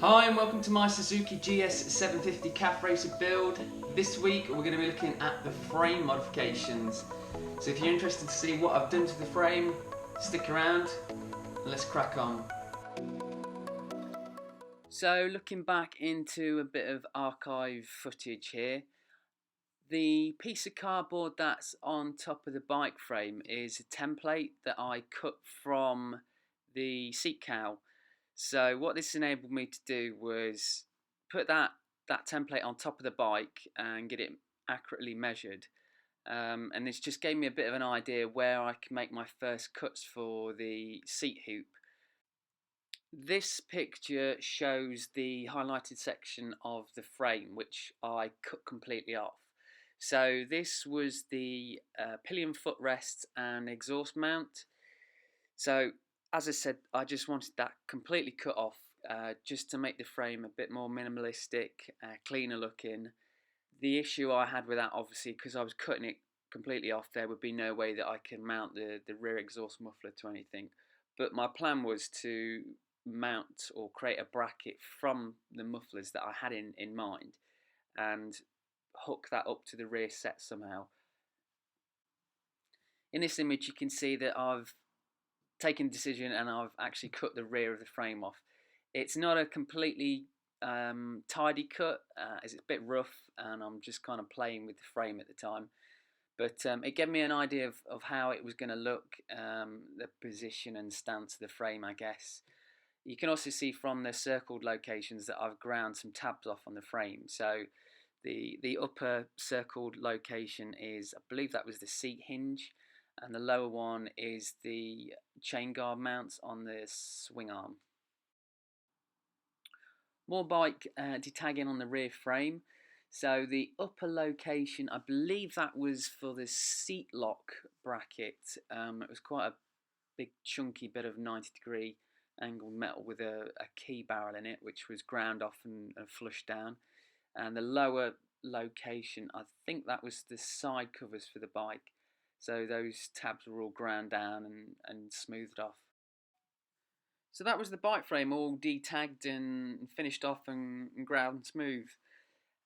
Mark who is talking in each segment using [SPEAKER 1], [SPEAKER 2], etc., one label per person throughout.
[SPEAKER 1] Hi and welcome to my Suzuki GS 750 calf racer build. This week we're going to be looking at the frame modifications. So if you're interested to see what I've done to the frame, stick around and let's crack on. So looking back into a bit of archive footage here, the piece of cardboard that's on top of the bike frame is a template that I cut from the seat cowl. So what this enabled me to do was put that template on top of the bike and get it accurately measured. And this just gave me a bit of an idea where I can make my first cuts for the seat hoop. This picture shows the highlighted section of the frame, which I cut completely off. So this was the pillion footrest and exhaust mount. So as I said, I just wanted that completely cut off, just to make the frame a bit more minimalistic, cleaner looking. The issue I had with that, obviously, because I was cutting it completely off, there would be no way that I can mount the rear exhaust muffler to anything. But my plan was to mount or create a bracket from the mufflers that I had in mind and hook that up to the rear set somehow. In this image you can see that I've taken a decision and I've actually cut the rear of the frame off. It's not a completely tidy cut, it's a bit rough and I'm just kind of playing with the frame at the time. But it gave me an idea of how it was going to look, the position and stance of the frame, I guess. You can also see from the circled locations that I've ground some tabs off on the frame. So the upper circled location is, I believe that was the seat hinge, and the lower one is the chain guard mounts on the swing arm. More bike detagging on the rear frame. So the upper location, I believe that was for the seat lock bracket. It was quite a big chunky bit of 90-degree angled metal with a key barrel in it, which was ground off and flushed down. And the lower location, I think that was the side covers for the bike. So those tabs were all ground down and smoothed off. So that was the bike frame all detagged and finished off and ground smooth.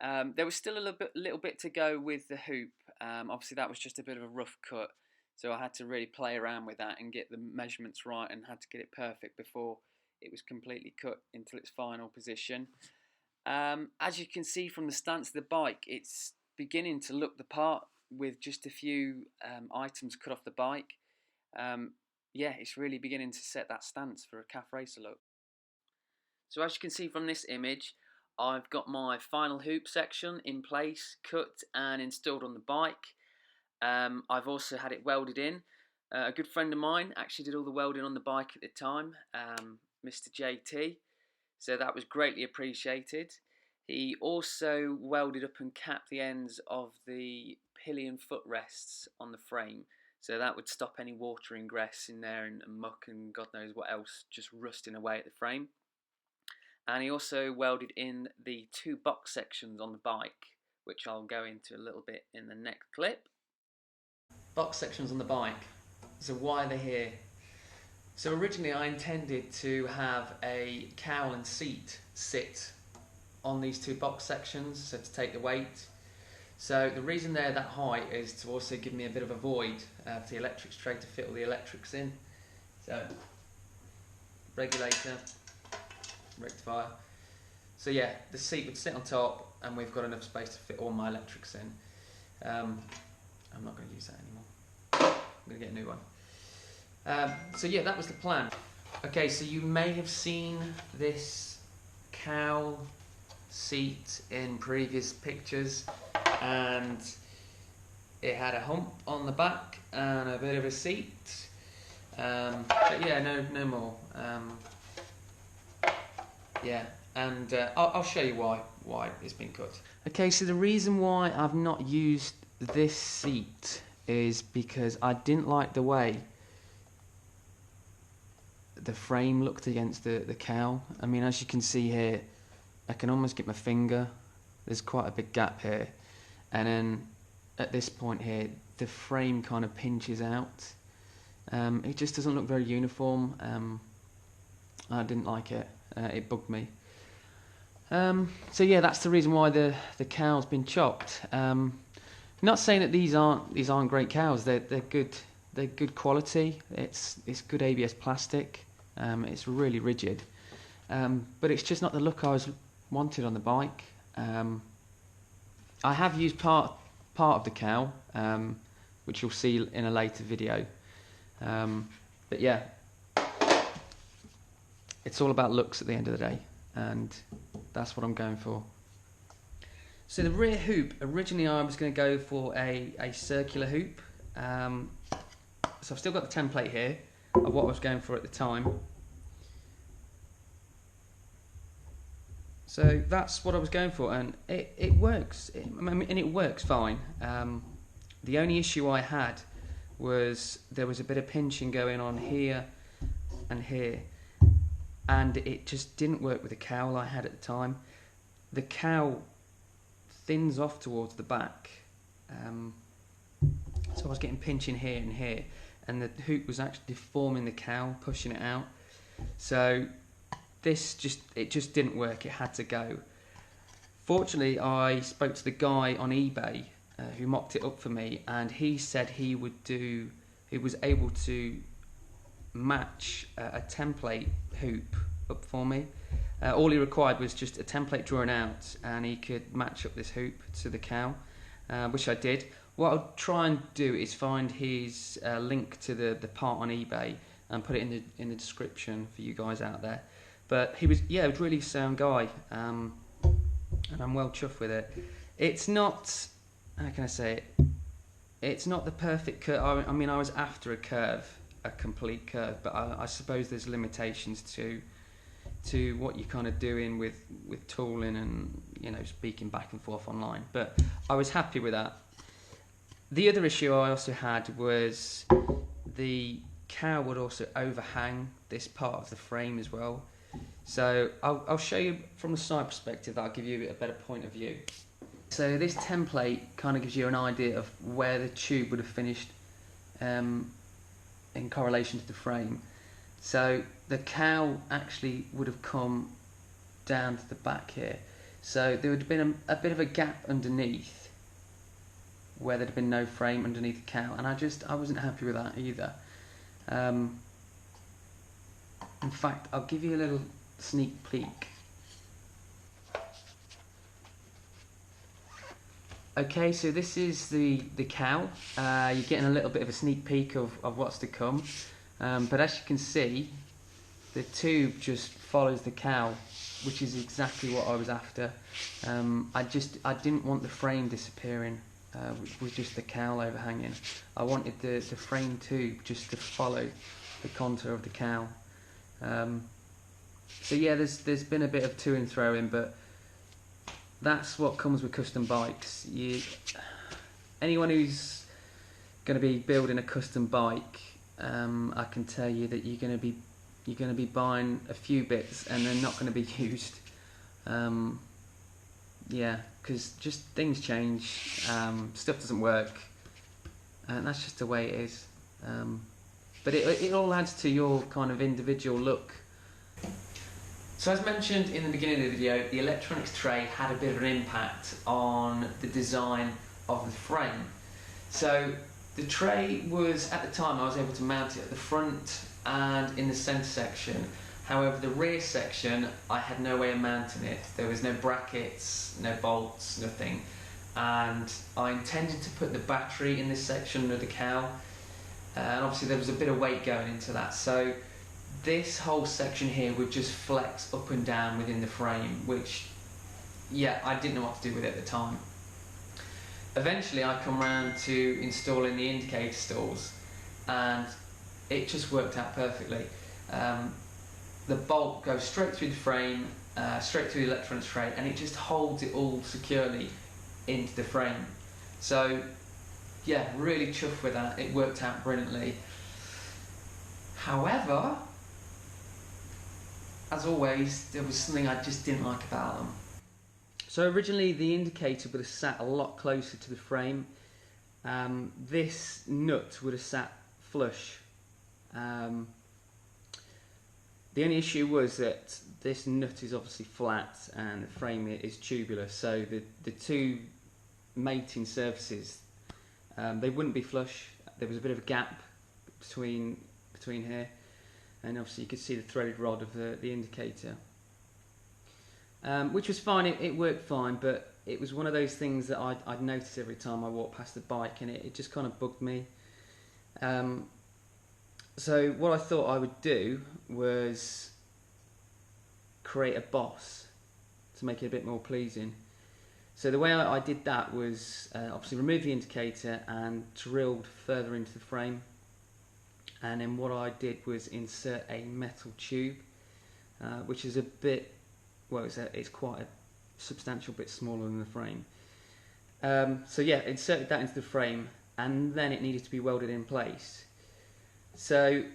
[SPEAKER 1] There was still a little bit to go with the hoop. Obviously that was just a bit of a rough cut, so I had to really play around with that and get the measurements right and had to get it perfect before it was completely cut into its final position. As you can see from the stance of the bike, it's beginning to look the part with just a few items cut off the bike. Yeah, it's really beginning to set that stance for a calf racer look. So as you can see from this image, I've got my final hoop section in place, cut and installed on the bike. I've also had it welded in. A good friend of mine actually did all the welding on the bike at the time, Mr. JT, so that was greatly appreciated. He also welded up and capped the ends of the pillion footrests on the frame, so that would stop any water ingress in there and muck and God knows what else just rusting away at the frame. And he also welded in the two box sections on the bike, which I'll go into a little bit in the next clip. Box sections on the bike. So why are they here? So originally I intended to have a cowl and seat sit on these two box sections, so to take the weight. So the reason they're that high is to also give me a bit of a void for the electrics tray to fit all the electrics in. So regulator, rectifier. So yeah, the seat would sit on top and we've got enough space to fit all my electrics in. I'm not going to use that anymore. I'm going to get a new one. So yeah, that was the plan. Okay, so you may have seen this cowl seat in previous pictures, and it had a hump on the back and a bit of a seat. But yeah, no more. Yeah, and I'll show you why it's been cut. Okay, so the reason why I've not used this seat is because I didn't like the way the frame looked against the cowl. I mean, as you can see here, I can almost get my finger. There's quite a big gap here, and then at this point here, the frame kind of pinches out. It just doesn't look very uniform. I didn't like it. It bugged me. So yeah, that's the reason why the cowl's been chopped. Not saying that these aren't great cows. They're good. They're good quality. It's good ABS plastic. It's really rigid. But it's just not the look I wanted on the bike. I have used part of the cowl, which you'll see in a later video. But yeah, it's all about looks at the end of the day, and that's what I'm going for. So the rear hoop, originally I was going to go for a circular hoop. So I've still got the template here of what I was going for at the time. So that's what I was going for, and it works. It works fine. The only issue I had was there was a bit of pinching going on here and here, and it just didn't work with the cowl I had at the time. The cowl thins off towards the back, so I was getting pinching here and here, and the hoop was actually deforming the cowl, pushing it out. So it just didn't work. It had to go. Fortunately, I spoke to the guy on eBay who mocked it up for me, and he said he was able to match a template hoop up for me. All he required was just a template drawn out, and he could match up this hoop to the cowl, which I did. What I'll try and do is find his link to the part on eBay and put it in the description for you guys out there. But he was a really sound guy, and I'm well chuffed with it. It's not, how can I say it? It's not the perfect curve. I mean, I was after a complete curve, but I suppose there's limitations to what you're kind of doing with tooling and, you know, speaking back and forth online. But I was happy with that. The other issue I also had was the cowl would also overhang this part of the frame as well. So I'll show you from the side perspective. That'll give you a better point of view. So this template kind of gives you an idea of where the tube would have finished in correlation to the frame. So the cowl actually would have come down to the back here. So there would have been a bit of a gap underneath where there'd have been no frame underneath the cowl, and I wasn't happy with that either. In fact, I'll give you a little sneak peek. Okay, so this is the cowl. You're getting a little bit of a sneak peek of what's to come. But as you can see, the tube just follows the cowl, which is exactly what I was after. I didn't want the frame disappearing, with just the cowl overhanging. I wanted the frame tube just to follow the contour of the cowl. So yeah, there's been a bit of to and fro in, but that's what comes with custom bikes. Anyone who's going to be building a custom bike, I can tell you that you're going to be buying a few bits and they're not going to be used. Yeah, because just things change, stuff doesn't work, and that's just the way it is. But it all adds to your kind of individual look. So as mentioned in the beginning of the video, the electronics tray had a bit of an impact on the design of the frame. So the tray was, at the time, I was able to mount it at the front and in the centre section. However, the rear section, I had no way of mounting it. There was no brackets, no bolts, nothing. And I intended to put the battery in this section under the cowl. And obviously there was a bit of weight going into that. So this whole section here would just flex up and down within the frame, which, yeah, I didn't know what to do with it at the time. Eventually I come round to installing the indicator stalls, and it just worked out perfectly. The bolt goes straight through the frame, straight through the electronics tray, and it just holds it all securely into the frame. So yeah, really chuffed with that. It worked out brilliantly. However, as always, there was something I just didn't like about them. So originally the indicator would have sat a lot closer to the frame. This nut would have sat flush. The only issue was that this nut is obviously flat and the frame is tubular, so the two mating surfaces, they wouldn't be flush. There was a bit of a gap between here, and obviously you could see the threaded rod of the indicator, which was fine. It worked fine, but it was one of those things that I'd notice every time I walked past the bike, and it just kind of bugged me. So what I thought I would do was create a boss to make it a bit more pleasing. So the way I did that was obviously remove the indicator and drilled further into the frame, and then what I did was insert a metal tube, which is a bit, well, it's quite a substantial bit smaller than the frame. So yeah, inserted that into the frame, and then it needed to be welded in place. So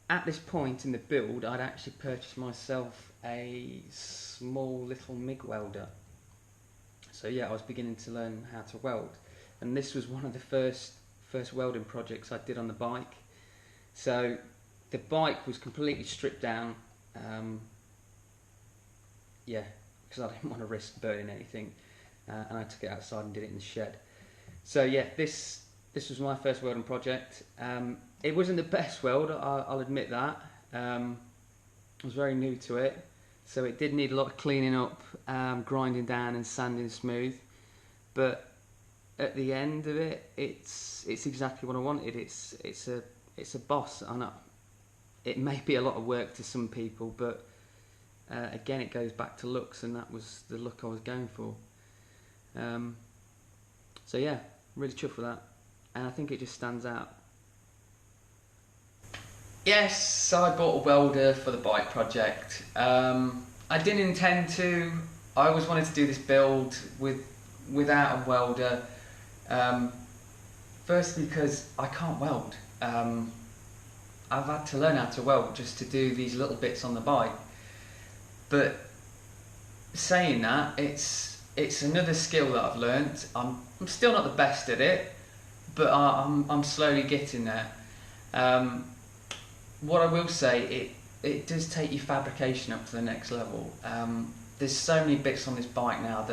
[SPEAKER 1] at this point in the build, I'd actually purchased myself a small little MIG welder. So yeah, I was beginning to learn how to weld, and this was one of the first welding projects I did on the bike. So the bike was completely stripped down, yeah, because I didn't want to risk burning anything, and I took it outside and did it in the shed. So yeah, this was my first welding project. It wasn't the best weld, I'll admit that. I was very new to it, so it did need a lot of cleaning up, grinding down and sanding smooth. But at the end of it, it's exactly what I wanted. It's a boss. I know it may be a lot of work to some people, but again, it goes back to looks, and that was the look I was going for. So yeah, really chuffed with that, and I think it just stands out. Yes, so I bought a welder for the bike project. I didn't intend to. I always wanted to do this build without a welder. Firstly, because I can't weld. I've had to learn how to weld just to do these little bits on the bike. But saying that, it's another skill that I've learnt. I'm still not the best at it, but I'm slowly getting there. What I will say, it does take your fabrication up to the next level. There's so many bits on this bike now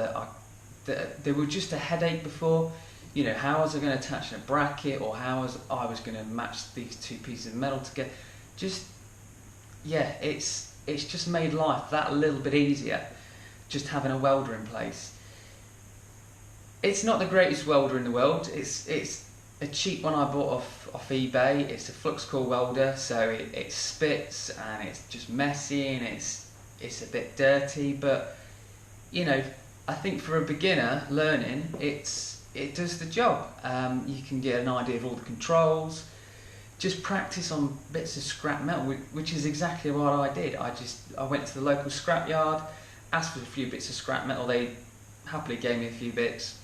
[SPEAKER 1] that they were just a headache before. You know, how was I going to attach a bracket, or how I was going to match these two pieces of metal together. Just, yeah, it's just made life that little bit easier, just having a welder in place. It's not the greatest welder in the world. It's a cheap one I bought off eBay. It's a flux core welder, so it spits and it's just messy and it's a bit dirty. But you know, I think for a beginner learning, it does the job. You can get an idea of all the controls. Just practice on bits of scrap metal, which is exactly what I did. I went to the local scrap yard, asked for a few bits of scrap metal. They happily gave me a few bits,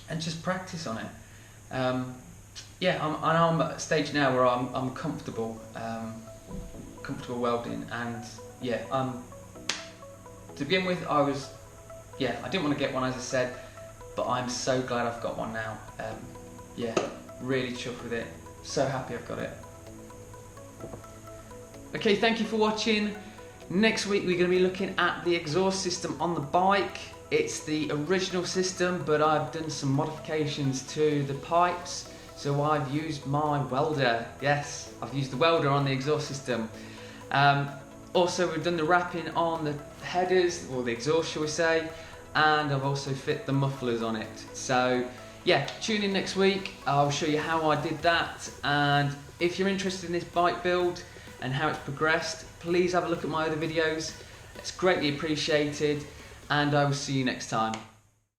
[SPEAKER 1] and just practice on it. Yeah, I'm at a stage now where I'm comfortable welding, and yeah, to begin with, I didn't want to get one, as I said, but I'm so glad I've got one now. Yeah, really chuffed with it. So happy I've got it. Okay, thank you for watching. Next week we're going to be looking at the exhaust system on the bike. It's the original system, but I've done some modifications to the pipes. So I've used my welder. Yes, I've used the welder on the exhaust system. Also, we've done the wrapping on the headers, or the exhaust shall we say, and I've also fit the mufflers on it. So yeah, tune in next week. I'll show you how I did that, and if you're interested in this bike build and how it's progressed, please have a look at my other videos. It's greatly appreciated, and I will see you next time.